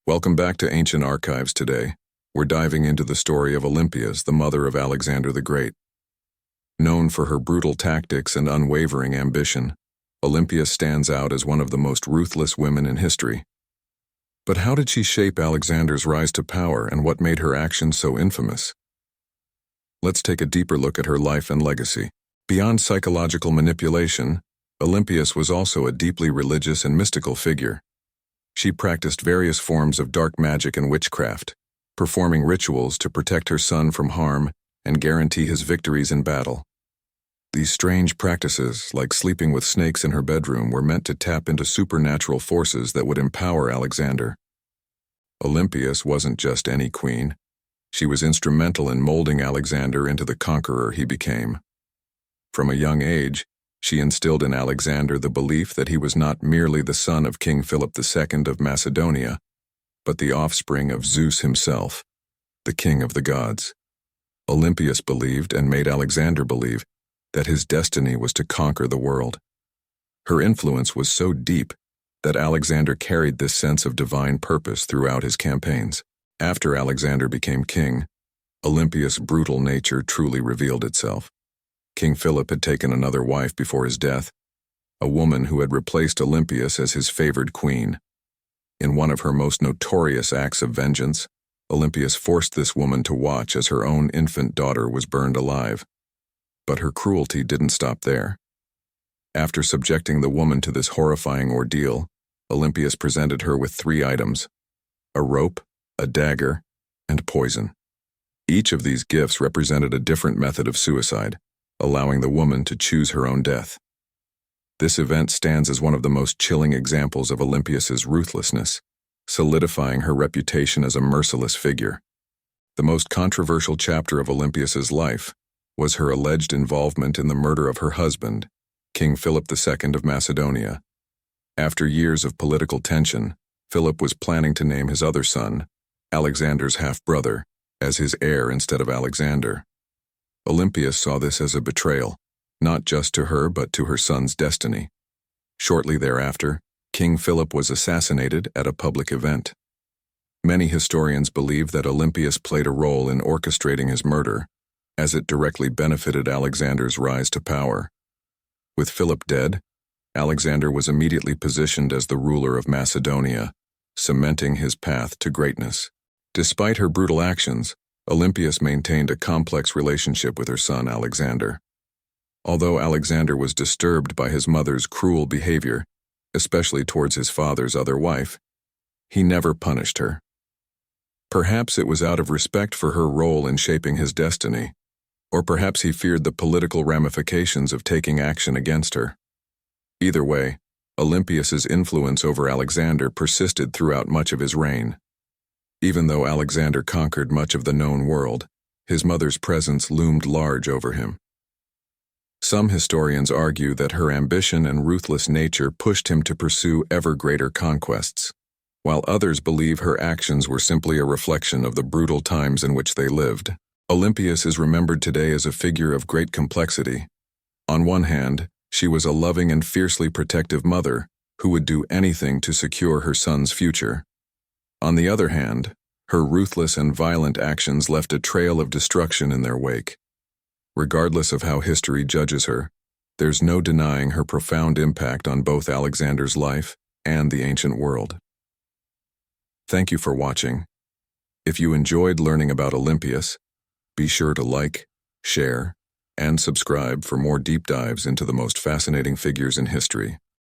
Welcome back to Ancient Archives today. We're diving into the story of Olympias, the mother of Alexander the Great. Known for her brutal tactics and unwavering ambition, Olympias stands out as one of the most ruthless women in history. But how did she shape Alexander's rise to power, and what made her actions so infamous? Let's take a deeper look at her life and legacy. Beyond psychological manipulation, Olympias was also a deeply religious and mystical figure. She practiced various forms of dark magic and witchcraft, performing rituals to protect her son from harm and guarantee his victories in battle. These strange practices, like sleeping with snakes in her bedroom, were meant to tap into supernatural forces that would empower Alexander. Olympias wasn't just any queen. She was instrumental in molding Alexander into the conqueror he became. From a young age, she instilled in Alexander the belief that he was not merely the son of King Philip II of Macedonia, but the offspring of Zeus himself, the king of the gods. Olympias believed, and made Alexander believe, that his destiny was to conquer the world. Her influence was so deep that Alexander carried this sense of divine purpose throughout his campaigns. After Alexander became king, Olympias' brutal nature truly revealed itself. King Philip had taken another wife before his death, a woman who had replaced Olympias as his favored queen. In one of her most notorious acts of vengeance, Olympias forced this woman to watch as her own infant daughter was burned alive. But her cruelty didn't stop there. After subjecting the woman to this horrifying ordeal, Olympias presented her with 3 items: a rope, a dagger, and poison. Each of these gifts represented a different method of suicide, allowing the woman to choose her own death. This event stands as one of the most chilling examples of Olympias's ruthlessness, solidifying her reputation as a merciless figure. The most controversial chapter of Olympias's life was her alleged involvement in the murder of her husband, King Philip II of Macedonia. After years of political tension, Philip was planning to name his other son, Alexander's half-brother, as his heir instead of Alexander. Olympias saw this as a betrayal, not just to her but to her son's destiny. Shortly thereafter, King Philip was assassinated at a public event. Many historians believe that Olympias played a role in orchestrating his murder, as it directly benefited Alexander's rise to power. With Philip dead, Alexander was immediately positioned as the ruler of Macedonia, cementing his path to greatness. Despite her brutal actions, Olympias maintained a complex relationship with her son Alexander. Although Alexander was disturbed by his mother's cruel behavior, especially towards his father's other wife, he never punished her. Perhaps it was out of respect for her role in shaping his destiny, or perhaps he feared the political ramifications of taking action against her. Either way, Olympias's influence over Alexander persisted throughout much of his reign. Even though Alexander conquered much of the known world, his mother's presence loomed large over him. Some historians argue that her ambition and ruthless nature pushed him to pursue ever greater conquests, while others believe her actions were simply a reflection of the brutal times in which they lived. Olympias is remembered today as a figure of great complexity. On one hand, she was a loving and fiercely protective mother who would do anything to secure her son's future. On the other hand, her ruthless and violent actions left a trail of destruction in their wake. Regardless of how history judges her, there's no denying her profound impact on both Alexander's life and the ancient world. Thank you for watching. If you enjoyed learning about Olympias, be sure to like, share, and subscribe for more deep dives into the most fascinating figures in history.